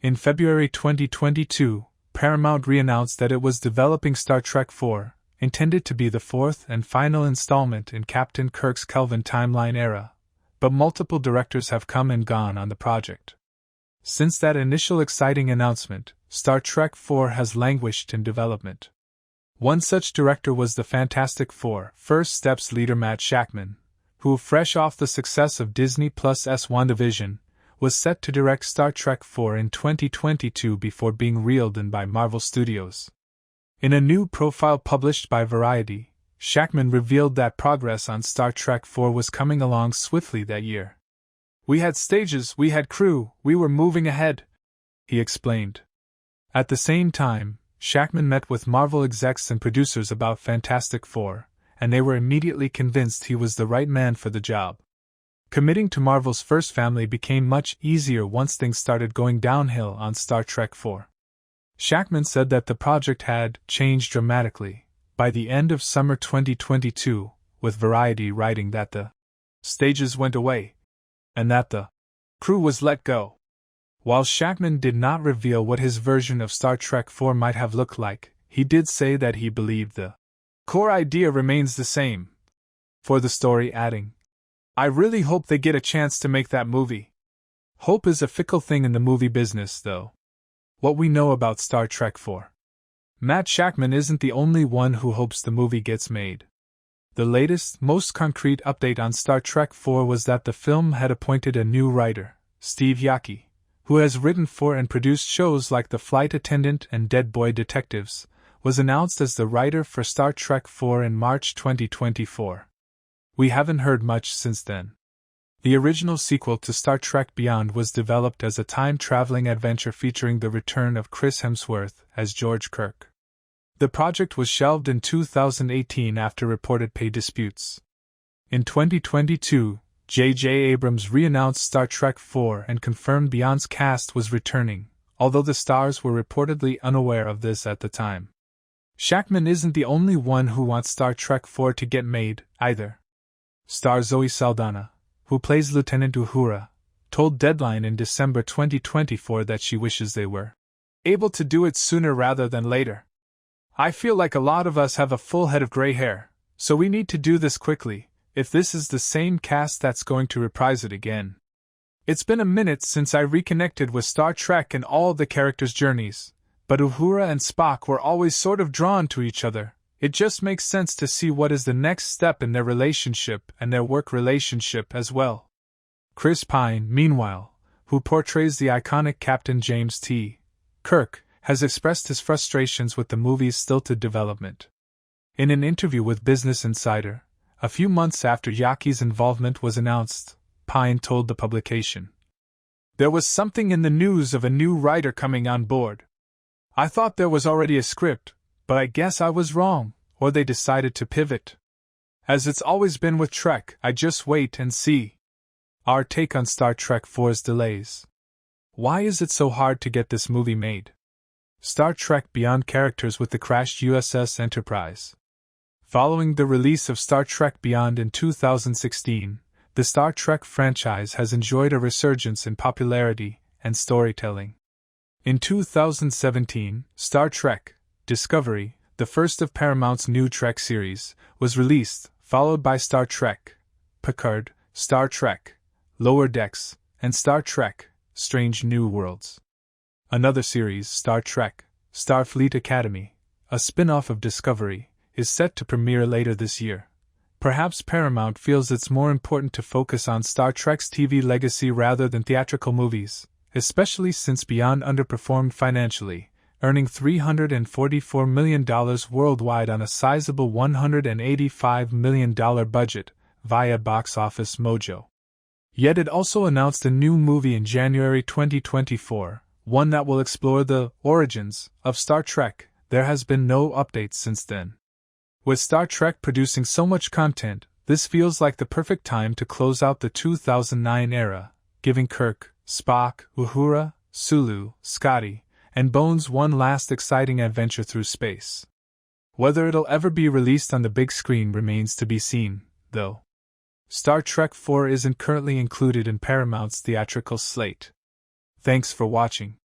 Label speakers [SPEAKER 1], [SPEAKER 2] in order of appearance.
[SPEAKER 1] In February 2022, Paramount re-announced that it was developing Star Trek IV, intended to be the fourth and final installment in Captain Kirk's Kelvin timeline era, but multiple directors have come and gone on the project. Since that initial exciting announcement, Star Trek IV has languished in development. One such director was the Fantastic Four: First Steps leader Matt Shakman, who, fresh off the success of Disney Plus' WandaVision, was set to direct Star Trek IV in 2022 before being reeled in by Marvel Studios. In a new profile published by Variety, Shakman revealed that progress on Star Trek IV was coming along swiftly that year. "We had stages, we had crew, we were moving ahead," he explained. At the same time, Shakman met with Marvel execs and producers about Fantastic Four, and they were immediately convinced he was the right man for the job. Committing to Marvel's first family became much easier once things started going downhill on Star Trek IV. Shakman said that the project had changed dramatically by the end of summer 2022, with Variety writing that the stages went away and that the crew was let go. While Shakman did not reveal what his version of Star Trek IV might have looked like, he did say that he believed the core idea remains the same for the story, adding, "I really hope they get a chance to make that movie." Hope is a fickle thing in the movie business, though. What we know about Star Trek IV. Matt Shakman isn't the only one who hopes the movie gets made. The latest, most concrete update on Star Trek IV was that the film had appointed a new writer, Steve Yockey, who has written for and produced shows like The Flight Attendant and Dead Boy Detectives, was announced as the writer for Star Trek IV in March 2024. We haven't heard much since then. The original sequel to Star Trek Beyond was developed as a time-traveling adventure featuring the return of Chris Hemsworth as George Kirk. The project was shelved in 2018 after reported pay disputes. In 2022, J.J. Abrams re-announced Star Trek IV and confirmed Beyond's cast was returning, although the stars were reportedly unaware of this at the time. Shakman isn't the only one who wants Star Trek IV to get made, either. Star Zoe Saldana, who plays Lieutenant Uhura, told Deadline in December 2024 that she wishes they were able to do it sooner rather than later. "I feel like a lot of us have a full head of gray hair, so we need to do this quickly, if this is the same cast that's going to reprise it again. It's been a minute since I reconnected with Star Trek and all the characters' journeys, but Uhura and Spock were always sort of drawn to each other. It just makes sense to see what is the next step in their relationship and their work relationship as well." Chris Pine, meanwhile, who portrays the iconic Captain James T. Kirk, has expressed his frustrations with the movie's stilted development. In an interview with Business Insider, a few months after Yockey's involvement was announced, Pine told the publication, "There was something in the news of a new writer coming on board. I thought there was already a script, but I guess I was wrong, or they decided to pivot. As it's always been with Trek, I just wait and see." Our take on Star Trek IV's delays. Why is it so hard to get this movie made? Star Trek Beyond characters with the crashed USS Enterprise. Following the release of Star Trek Beyond in 2016, the Star Trek franchise has enjoyed a resurgence in popularity and storytelling. In 2017, Star Trek Discovery, the first of Paramount's new Trek series, was released, followed by Star Trek Picard, Star Trek Lower Decks, and Star Trek Strange New Worlds. Another series, Star Trek Starfleet Academy, a spin-off of Discovery, is set to premiere later this year. Perhaps Paramount feels it's more important to focus on Star Trek's TV legacy rather than theatrical movies, especially since Beyond underperformed financially, earning $344 million worldwide on a sizable $185 million budget, via Box Office Mojo. Yet it also announced a new movie in January 2024, one that will explore the origins of Star Trek. There has been no updates since then. With Star Trek producing so much content, this feels like the perfect time to close out the 2009 era, giving Kirk, Spock, Uhura, Sulu, Scotty, and Bones one last exciting adventure through space. Whether it'll ever be released on the big screen remains to be seen, though. Star Trek IV isn't currently included in Paramount's theatrical slate. Thanks for watching.